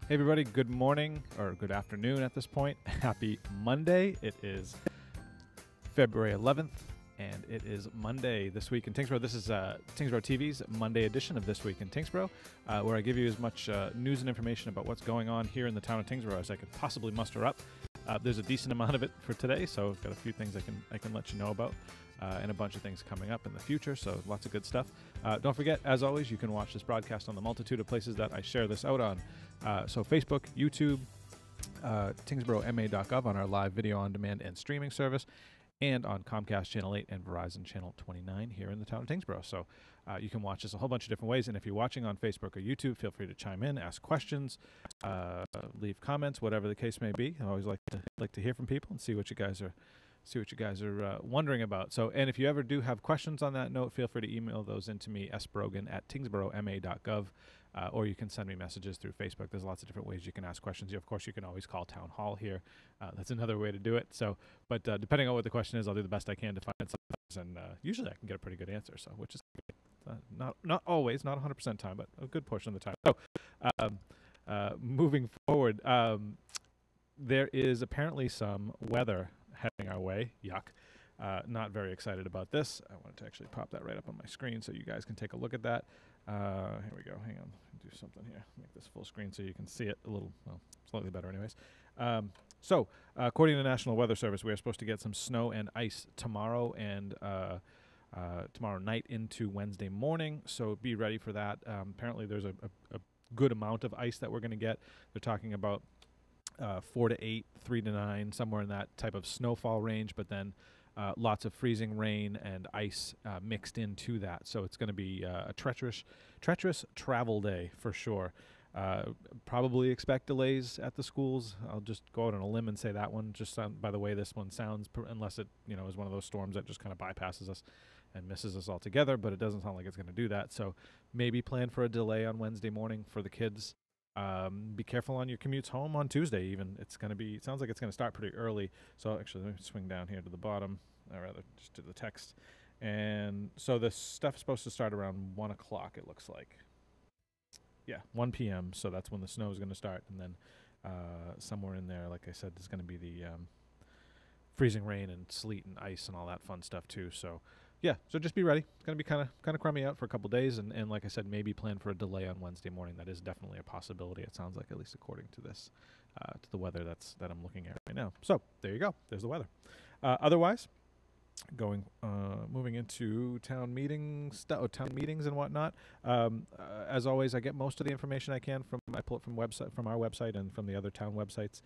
Hey everybody, good morning or good afternoon at this point. Happy Monday. It is February 11th and it is Monday this week in Tyngsborough. This is Tyngsborough TV's Monday edition of This Week in Tyngsborough, where I give you as much news and information about what's going on here in the town of Tyngsborough as I could possibly muster up. There's a decent amount of it for today, so I've got a few things I can let you know about. And a bunch of things coming up in the future, so lots of good stuff. Don't forget, as always, you can watch this broadcast on the multitude of places that I share this out on. So Facebook, YouTube, tyngsboroughma.gov on our live video on demand and streaming service, and on Comcast Channel 8 and Verizon Channel 29 here in the town of Tyngsborough. So you can watch this a whole bunch of different ways, and if you're watching on Facebook or YouTube, feel free to chime in, ask questions, leave comments, whatever the case may be. I always like to hear from people and see what you guys are wondering about. So, and if you ever do have questions on that note, feel free to email those into me, sbrogan@tyngsboroughma.gov, or you can send me messages through Facebook. There's lots of different ways you can ask questions. Of course, you can always call Town Hall here. That's another way to do it. So, but depending on what the question is, I'll do the best I can to find something, and usually I can get a pretty good answer, so which is not always, not 100% time, but a good portion of the time. So, moving forward, there is apparently some weather heading our way. Yuck. Not very excited about this. I wanted to actually pop that right up on my screen so you guys can take a look at that. Here we go. Hang on. Do something here. Make this full screen so you can see it a little, well, slightly better anyways. So, according to the National Weather Service, we are supposed to get some snow and ice tomorrow and tomorrow night into Wednesday morning. So be ready for that. Apparently there's a good amount of ice that we're going to get. They're talking about 4 to 8, 3 to 9, somewhere in that type of snowfall range, but then lots of freezing rain and ice mixed into that. So it's going to be a treacherous travel day for sure. Probably expect delays at the schools. I'll just go out on a limb and say that one, just by the way this one sounds, unless it is one of those storms that just kind of bypasses us and misses us altogether, but it doesn't sound like it's going to do that. So maybe plan for a delay on Wednesday morning for the kids. Be careful on your commutes home on Tuesday even. It sounds like it's going to start pretty early. So actually, let me swing down here to the bottom, or rather just to the text. And so the stuff's supposed to start around 1 o'clock, it looks like. Yeah, 1 p.m. So that's when the snow is going to start. And then somewhere in there, like I said, there's going to be the freezing rain and sleet and ice and all that fun stuff too. So yeah, so just be ready. It's going to be kind of crummy out for a couple days, and like I said, maybe plan for a delay on Wednesday morning. That is definitely a possibility. It sounds like, at least according to this, to the weather that I'm looking at right now. So there you go. There's the weather. Otherwise, moving into town meetings and whatnot. As always, I get most of the information I can I pull it from our website and from the other town websites,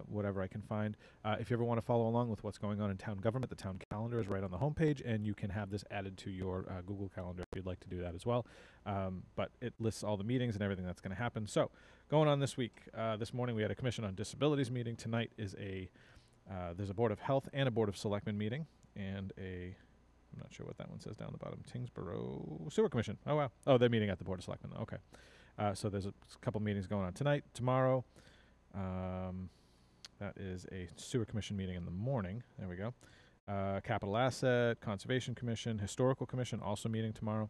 whatever I can find. If you ever want to follow along with what's going on in town government, the town calendar is right on the homepage, and you can have this added to your Google Calendar if you'd like to do that as well. But it lists all the meetings and everything that's going to happen. So going on this week, this morning we had a Commission on Disabilities meeting. Tonight is there's a Board of Health and a Board of Selectmen meeting, and I'm not sure what that one says down the bottom, Tyngsborough Sewer Commission. Oh, wow. Oh, they're meeting at the Board of Selectmen. Okay. So there's a couple meetings going on tonight. Tomorrow, that is a Sewer Commission meeting in the morning. There we go. Capital Asset, Conservation Commission, Historical Commission also meeting tomorrow.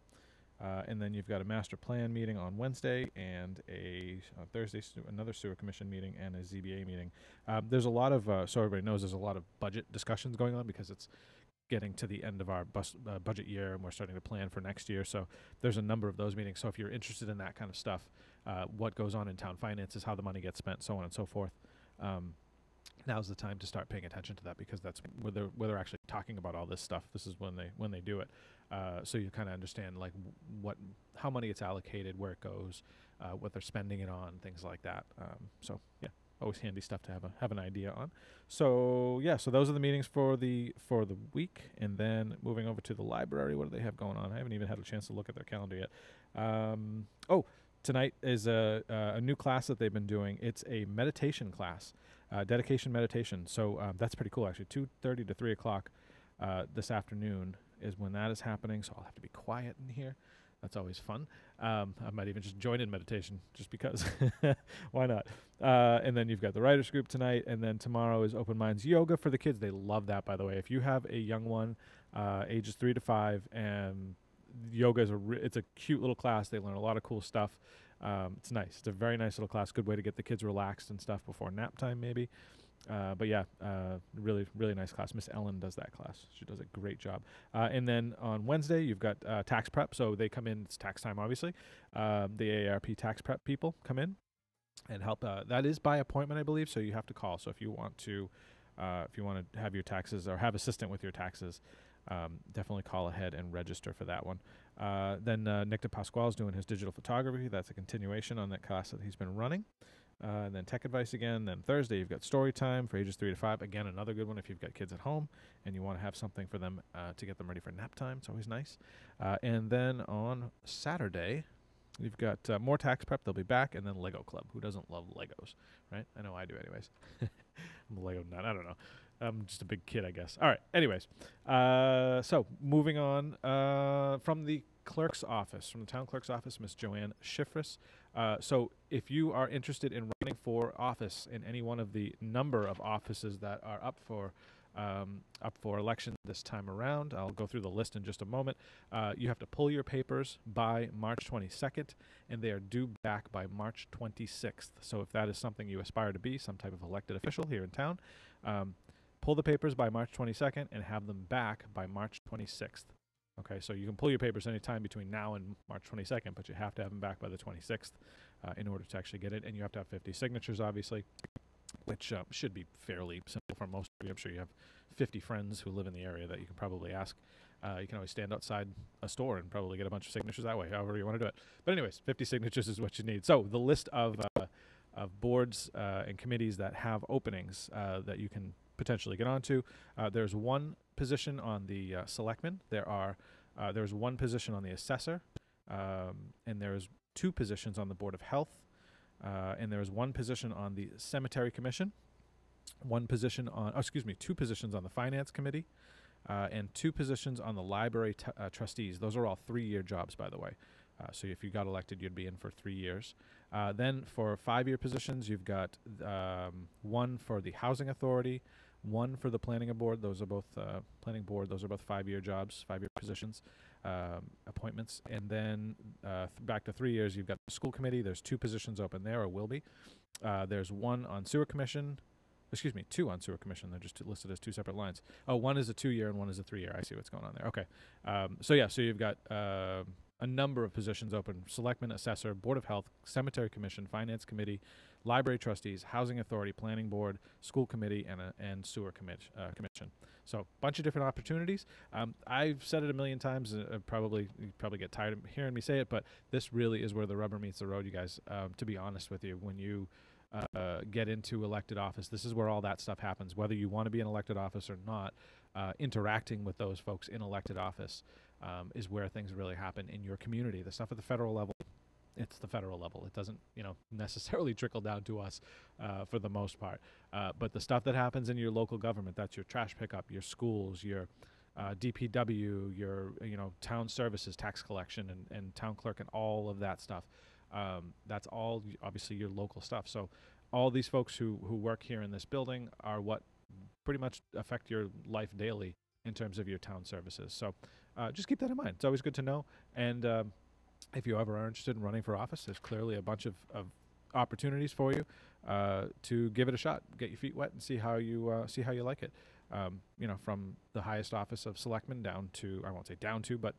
And then you've got a Master Plan meeting on Wednesday, and on Thursday, another Sewer Commission meeting and a ZBA meeting. There's a lot of, so everybody knows, there's a lot of budget discussions going on because it's getting to the end of our budget year, and we're starting to plan for next year. So there's a number of those meetings. So if you're interested in that kind of stuff, what goes on in town finances, how the money gets spent, so on and so forth, now's the time to start paying attention to that, because that's where they're actually talking about all this stuff. This is when they do it. So you kind of understand like how money gets allocated, where it goes, what they're spending it on, things like that. So yeah, always handy stuff to have an idea on. So yeah, so those are the meetings for the week. And then moving over to the library, what do they have going on? I haven't even had a chance to look at their calendar yet. Tonight is a new class that they've been doing. It's a meditation class, dedication meditation. So that's pretty cool, actually. 2:30 to 3 o'clock this afternoon is when that is happening. So I'll have to be quiet in here. That's always fun. I might even just join in meditation just because. Why not? And then you've got the writers group tonight, and then tomorrow is Open Minds Yoga for the kids. They love that, by the way. If you have a young one, ages 3 to 5, and yoga is it's a cute little class. They learn a lot of cool stuff. It's nice. It's a very nice little class. Good way to get the kids relaxed and stuff before nap time, maybe. But yeah, really, really nice class. Miss Ellen does that class. She does a great job. And then on Wednesday, you've got tax prep. So they come in. It's tax time, obviously. The AARP tax prep people come in and help. That is by appointment, I believe. So you have to call. So if you want to have your taxes or have assistant with your taxes, definitely call ahead and register for that one. Then Nick DePasquale is doing his digital photography. That's a continuation on that class that he's been running. And then tech advice again. Then Thursday, you've got story time for ages 3 to 5. Again, another good one if you've got kids at home and you want to have something for them to get them ready for nap time. It's always nice. And then on Saturday, you've got more tax prep. They'll be back. And then Lego Club. Who doesn't love Legos, right? I know I do anyways. I'm a Lego nut. I don't know. I'm just a big kid, I guess. All right. Anyways, so moving on from the clerk's office, from the town clerk's office, Miss Joanne Schifris. So if you are interested in running for office in any one of the number of offices that are up for election this time around, I'll go through the list in just a moment. You have to pull your papers by March 22nd, and they are due back by March 26th. So if that is something you aspire to be, some type of elected official here in town, pull the papers by March 22nd and have them back by March 26th. Okay, so you can pull your papers anytime between now and March 22nd, but you have to have them back by the 26th in order to actually get it. And you have to have 50 signatures, obviously, which should be fairly simple for most of you. I'm sure you have 50 friends who live in the area that you can probably ask. You can always stand outside a store and probably get a bunch of signatures that way, however you want to do it. But anyways, 50 signatures is what you need. So the list of boards and committees that have openings that you can potentially get onto. There's one position on the selectmen. There's one position on the assessor, and there's 2 positions on the Board of Health, and there's one position on the Cemetery Commission, 2 positions on the Finance Committee, and 2 positions on the Library Trustees. Those are all 3-year jobs, by the way. So if you got elected, you'd be in for 3 years. Then for 5-year positions, you've got one for the Housing Authority, one for the Planning Board. Those are both Planning Board. Those are both 5-year jobs, 5-year positions, appointments. And then back to 3 years, you've got the School Committee. There's 2 positions open there, or will be. There's one on Sewer Commission. Excuse me, 2 on Sewer Commission. They're just listed as 2 separate lines. Oh, one is a 2-year and one is a 3-year. I see what's going on there. Okay. So you've got a number of positions open: Selectman, Assessor, Board of Health, Cemetery Commission, Finance Committee, Library Trustees, Housing Authority, Planning Board, School Committee, and Sewer Commission. So a bunch of different opportunities. I've said it a million times. You probably get tired of hearing me say it, but this really is where the rubber meets the road, you guys. To be honest with you, when you get into elected office, this is where all that stuff happens. Whether you want to be in elected office or not, interacting with those folks in elected office is where things really happen in your community. The stuff at the federal level, it's the federal level. It doesn't, necessarily trickle down to us for the most part. But the stuff that happens in your local government, that's your trash pickup, your schools, your DPW, your town services, tax collection, and town clerk, and all of that stuff. That's all obviously your local stuff. So all these folks who work here in this building are what pretty much affect your life daily in terms of your town services. So just keep that in mind. It's always good to know. And if you ever are interested in running for office, there's clearly a bunch of opportunities for you to give it a shot, get your feet wet, and see how you like it. From the highest office of selectmen down to, I won't say down to, but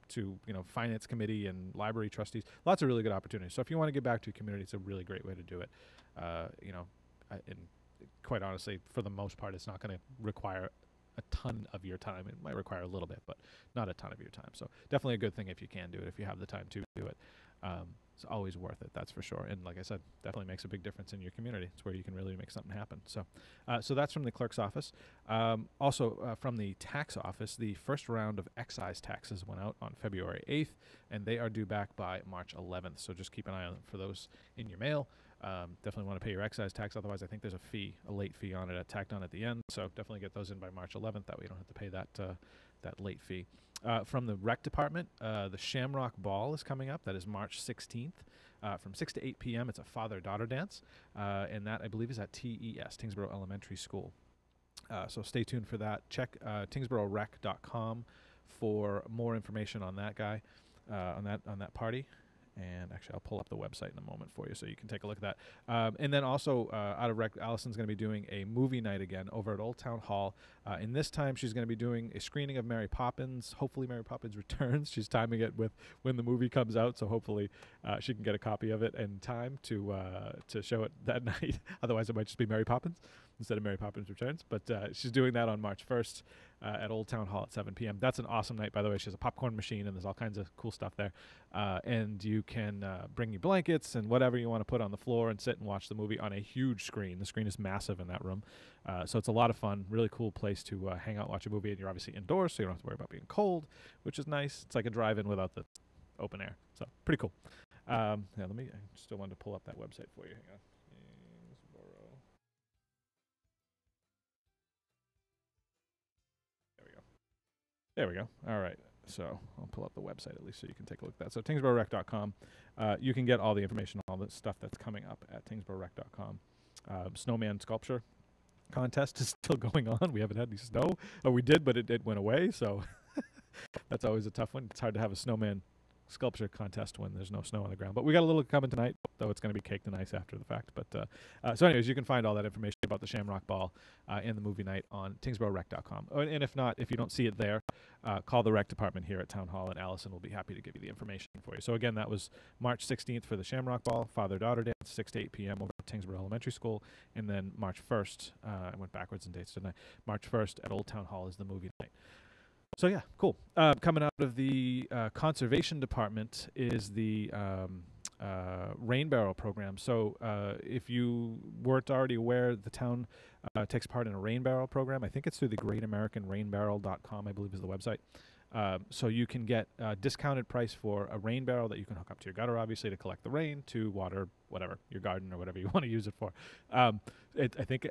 to Finance Committee and Library Trustees. Lots of really good opportunities. So if you want to get back to your community, it's a really great way to do it. And quite honestly, for the most part, it's not going to require a ton of your time. It might require a little bit, but not a ton of your time. So definitely a good thing if you can do it, if you have the time to do it. It's always worth it, that's for sure. And like I said, definitely makes a big difference in your community. It's where you can really make something happen. So so that's from the clerk's office. Also from the tax office, the first round of excise taxes went out on February 8th, and they are due back by March 11th. So just keep an eye on for those in your mail. Definitely want to pay your excise tax. Otherwise, I think there's a late fee on it tacked on at the end. So definitely get those in by March 11th. That way you don't have to pay that late fee. From the rec department, the Shamrock Ball is coming up. That is March 16th from 6 to 8 p.m. It's a father-daughter dance, and that, I believe, is at TES, Tyngsborough Elementary School. So stay tuned for that. Check tyngsboroughRec.com for more information on that guy, on that party. And actually, I'll pull up the website in a moment for you so you can take a look at that. And then also, out of rec, Allison's going to be doing a movie night again over at Old Town Hall. And this time, she's going to be doing a screening of Mary Poppins. Hopefully, Mary Poppins Returns. She's timing it with when the movie comes out, so hopefully she can get a copy of it in time to show it that night. Otherwise, it might just be Mary Poppins instead of Mary Poppins Returns. But she's doing that on March 1st at Old Town Hall at 7 p.m. That's an awesome night, by the way. She has a popcorn machine, and there's all kinds of cool stuff there. And you can bring your blankets and whatever you want to put on the floor and sit and watch the movie on a huge screen. The screen is massive in that room. So it's a lot of fun, really cool place to hang out and watch a movie. And you're obviously indoors, so you don't have to worry about being cold, which is nice. It's like a drive-in without the open air. So pretty cool. Yeah, I still wanted to pull up that website for you. Hang on. Tyngsborough. There we go. All right. So I'll pull up the website at least so you can take a look at that. So tyngsboroughrec.com. You can get all the information, all the stuff that's coming up at tyngsboroughrec.com. Snowman sculpture contest is still going on. We haven't had any snow. Oh, we did, but it went away. So that's always a tough one. It's hard to have a snowman sculpture contest when there's no snow on the ground. But we got a little coming tonight, though it's going to be caked and ice after the fact. But so anyways, you can find all that information about the Shamrock Ball and the movie night on tyngsboroughrec.com. And if not, if you don't see it there, call the rec department here at Town Hall, and Allison will be happy to give you the information for you. So again, that was March 16th for the Shamrock Ball, father-daughter dance, 6 to 8 p.m. over at Tyngsborough Elementary School. And then March 1st, I went backwards in dates, didn't I? March 1st at Old Town Hall is the movie night. So yeah, cool. Coming out of the conservation department is the rain barrel program. So if you weren't already aware, the town takes part in a rain barrel program. I think it's through the greatamericanrainbarrel.com, I believe is the website. So you can get a discounted price for a rain barrel that you can hook up to your gutter, obviously, to collect the rain, to water, whatever, your garden or whatever you want to use it for. I think...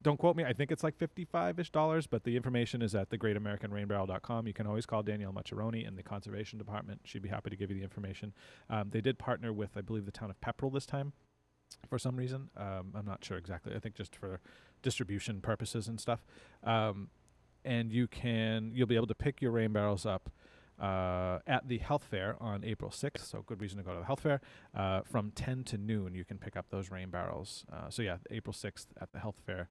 Don't quote me. I think it's like $55-ish, but the information is at thegreatamericanrainbarrel.com. You can always call Danielle Maccheroni in the conservation department. She'd be happy to give you the information. They did partner with, I believe, the town of Pepperell this time for some reason. I'm not sure exactly. I think just for distribution purposes and stuff. And you'll be able to pick your rain barrels up at the health fair on April 6th, so good reason to go to the health fair. From 10 to noon, you can pick up those rain barrels. So yeah, April 6th at the health fair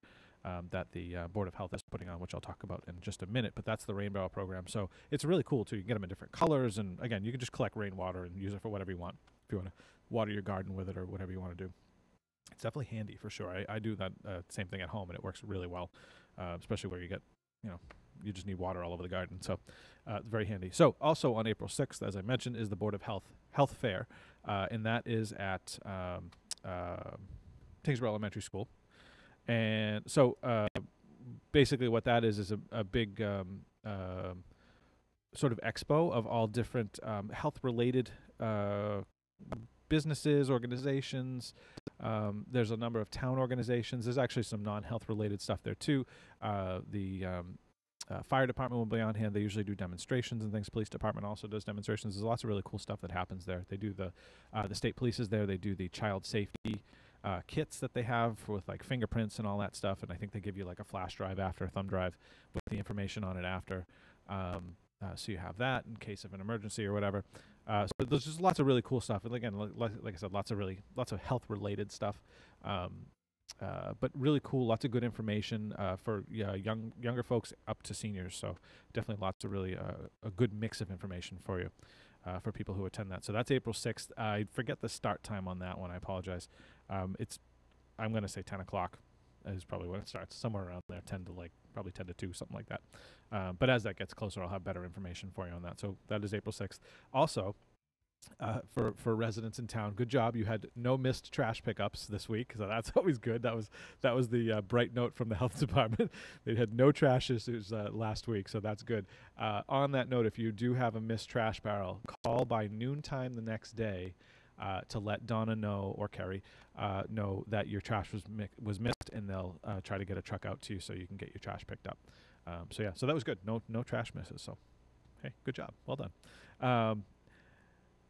that the Board of Health is putting on, which I'll talk about in just a minute, but that's the rain barrel program. So it's really cool, too. You can get them in different colors, and again, you can just collect rainwater and use it for whatever you want. If you want to water your garden with it or whatever you want to do. It's definitely handy for sure. I do that same thing at home, and it works really well, especially where you get, you just need water all over the garden. So it's very handy. So also on April 6th, as I mentioned, is the Board of Health Fair, and that is at Tyngsborough Elementary School. And so basically what that is a big sort of expo of all different health-related businesses, organizations. There's a number of town organizations. There's actually some non-health related stuff there too. The fire department will be on hand. They usually do demonstrations and things. Police department also does demonstrations. There's lots of really cool stuff that happens there. They do the state police is there. They do the child safety kits that they have with like fingerprints and all that stuff. And I think they give you like a flash drive after, a thumb drive with the information on it after. So you have that in case of an emergency or whatever. So there's just lots of really cool stuff. And again, like I said, lots of health related stuff. But really cool, lots of good information for younger folks up to seniors. So definitely lots of really a good mix of information for you, for people who attend that. So that's April 6th. I forget the start time on that one. I apologize. I'm going to say 10 o'clock is probably when it starts, somewhere around there, probably 10 to 2, something like that. But as that gets closer, I'll have better information for you on that. So that is April 6th. Also, for residents in town, good job. You had no missed trash pickups this week, so that's always good. That was the bright note from the health department. They had no trash issues last week, so that's good. On that note, if you do have a missed trash barrel, call by noontime the next day to let Donna know, or Kerry know that your trash was missed, and they'll try to get a truck out to you so you can get your trash picked up. So yeah, so that was good. No trash misses. So hey, good job. Well done.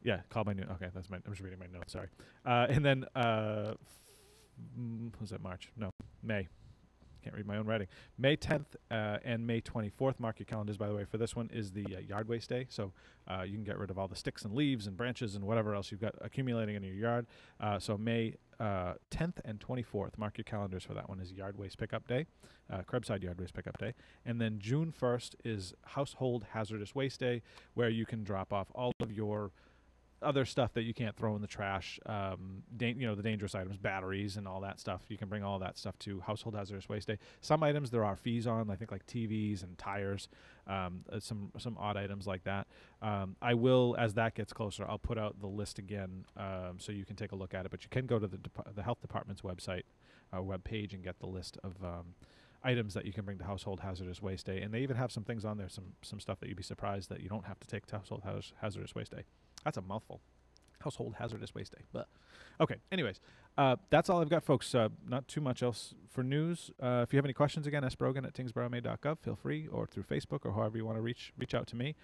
Yeah, call by noon. Okay, I'm just reading my notes. Sorry. And then was it March? No, May. can't read my own writing. May 10th and May 24th, mark your calendars, by the way, for this one, is the yard waste day. So you can get rid of all the sticks and leaves and branches and whatever else you've got accumulating in your yard. So May 10th and 24th, mark your calendars for that one, is yard waste pickup day, curbside yard waste pickup day. And then June 1st is household hazardous waste day, where you can drop off all of your other stuff that you can't throw in the trash, you know, the dangerous items, batteries and all that stuff. You can bring all that stuff to household hazardous waste day. Some items there are fees on, I think, like TVs and tires, some odd items like that. I will, as that gets closer, I'll put out the list again so you can take a look at it. But you can go to the health department's website, web page, and get the list of items that you can bring to household hazardous waste day. And they even have some things on there, some stuff that you'd be surprised that you don't have to take to household hazardous waste day. That's a mouthful. Household hazardous waste day. But okay, anyways, that's all I've got, folks. Not too much else for news. If you have any questions, again, sbrogan@tyngsboroughma.gov. Feel free, or through Facebook, or however you want to reach out to me.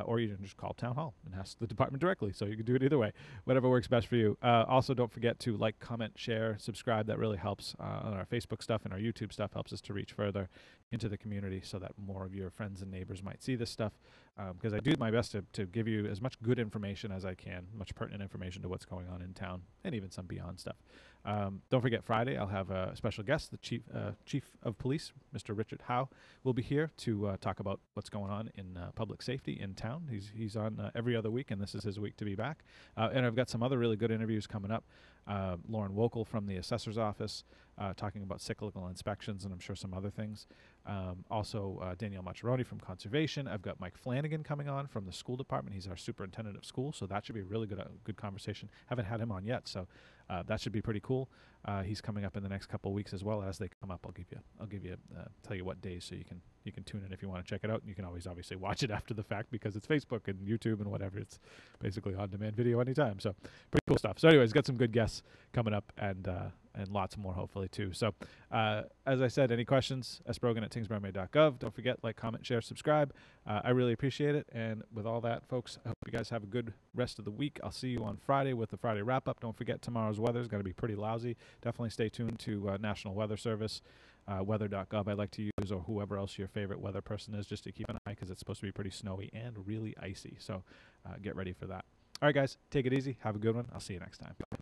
Or you can just call Town Hall and ask the department directly. So you can do it either way, whatever works best for you. Also, don't forget to like, comment, share, subscribe. That really helps on our Facebook stuff, and our YouTube stuff helps us to reach further into the community so that more of your friends and neighbors might see this stuff. Because I do my best to give you as much good information as I can, much pertinent information to what's going on in town, and even some beyond stuff. Don't forget, Friday I'll have a special guest. The Chief of Police, Mr. Richard Howe, will be here to talk about what's going on in public safety in town. He's on every other week, and this is his week to be back. And I've got some other really good interviews coming up. Lauren Wokel from the Assessor's Office talking about cyclical inspections, and I'm sure some other things. Also, Danielle Maccheroni from Conservation. I've got Mike Flanagan coming on from the school department. He's our superintendent of school, so that should be a really good conversation. Haven't had him on yet, so that should be pretty cool. He's coming up in the next couple of weeks as well. As they come up, I'll tell you what days, so you can tune in if you want to check it out. And you can always obviously watch it after the fact, because it's Facebook and YouTube and whatever. It's basically on-demand video anytime. So pretty cool stuff. So anyways, got some good guests coming up, and lots more hopefully too. So as I said, any questions, sbrogan@tyngsboroughma.gov. Don't forget, like, comment, share, subscribe. I really appreciate it. And with all that, folks, I hope you guys have a good rest of the week. I'll see you on Friday with the Friday wrap-up. Don't forget, tomorrow's weather is going to be pretty lousy. Definitely stay tuned to National Weather Service, weather.gov I like to use, or whoever else your favorite weather person is, just to keep an eye, because it's supposed to be pretty snowy and really icy. So get ready for that. All right, guys, take it easy. Have a good one. I'll see you next time. Bye.